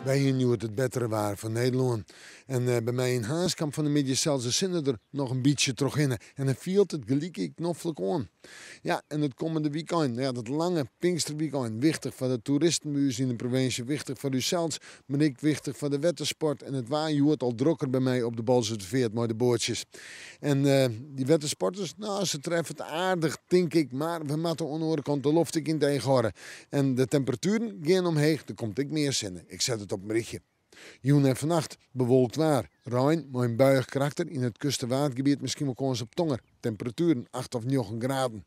Wij hier nu het betere waren van Nederland. En bij mij in Haaskamp van de middag zelfs de zinnen er nog een beetje terug in. En dan viel het gelijk knoffelijk aan. Ja, en het komende weekend, ja, dat lange Pinksterweekend, wichtig voor de toeristenbuurs in de provincie, wichtig voor uzelf, maar ik wichtig voor de wettersport. En het wordt al drukker bij mij op de Balzerveert met de bootjes. En die wettersporters, nou, ze treffen het aardig, denk ik, maar we moeten aan de andere kant de loft ik in tegenhouden. En de temperaturen gaan omheen, er komt ik meer zinnen. Ik zet het op een berichtje. Joen en vannacht bewolkt waar. Rijn met een buiig karakter in het kustenwaardgebied, misschien wel kans op tonger. Temperaturen 8 of 9 graden.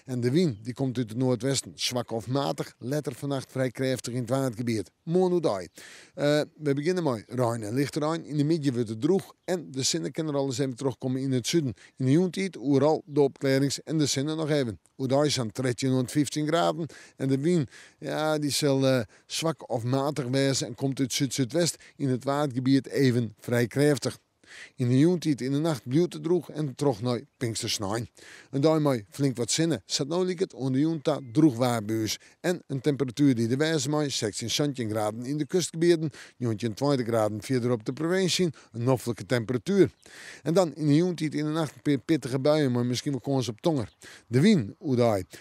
En de wind die komt uit het noordwesten, zwak of matig, letter vannacht vrij krachtig in het waardgebied. Monodaai. We beginnen met Rijn en lichte Rijn. In de middag wordt het droog en de zinnen kunnen alles even terugkomen in het zuiden. In de joentijd overal de opklarings en de zinnen nog even. Oudai zijn 13 tot 15 graden en de wind ja, die zal zwak of matig wezen en komt uit zuid-zuidwest in het waardgebied even vrij krachtig. In de joentijd in de nacht blijft het droog en terug naar Pinkstersnijn. En daarmee flink wat zinnen. Zat nou lijkt het onder de joenta droog waarbuurs. En een temperatuur die de wijze maakt 16, 17 graden in de kustgebieden, 19, 20 graden verder op de provincie, een noffelijke temperatuur. En dan in de joentijd in de nacht een pittige buien, maar misschien wel kans op tonger. De wind,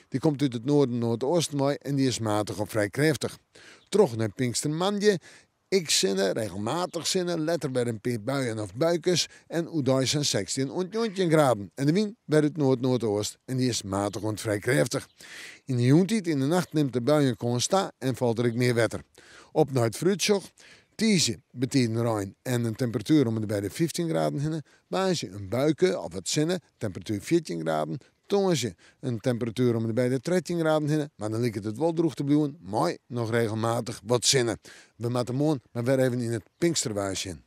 die komt uit het noorden, noordoosten mee en die is matig of vrij krachtig. Terug naar Pinkstermandje. Ik zinnen, regelmatig zinnen, letter bij een paar buien of buikers en oedai zijn 16 tot 19 graden. En de wind bij het noord-noordoost en die is matig en vrij krachtig. In de joentijd in de nacht neemt de buien constant en valt er ook meer wetter. Op naar het fruitsjoch. Tiesje betekent Rijn en een temperatuur om bij de 15 graden heen. Baasje een buiken of wat zinnen, temperatuur 14 graden. Tongensje een temperatuur om bij de 13 graden heen. Maar dan lijkt het wel droog te blijven. Mooi, nog regelmatig wat zinnen. We moeten morgen maar weer even in het Pinksterwaasje in.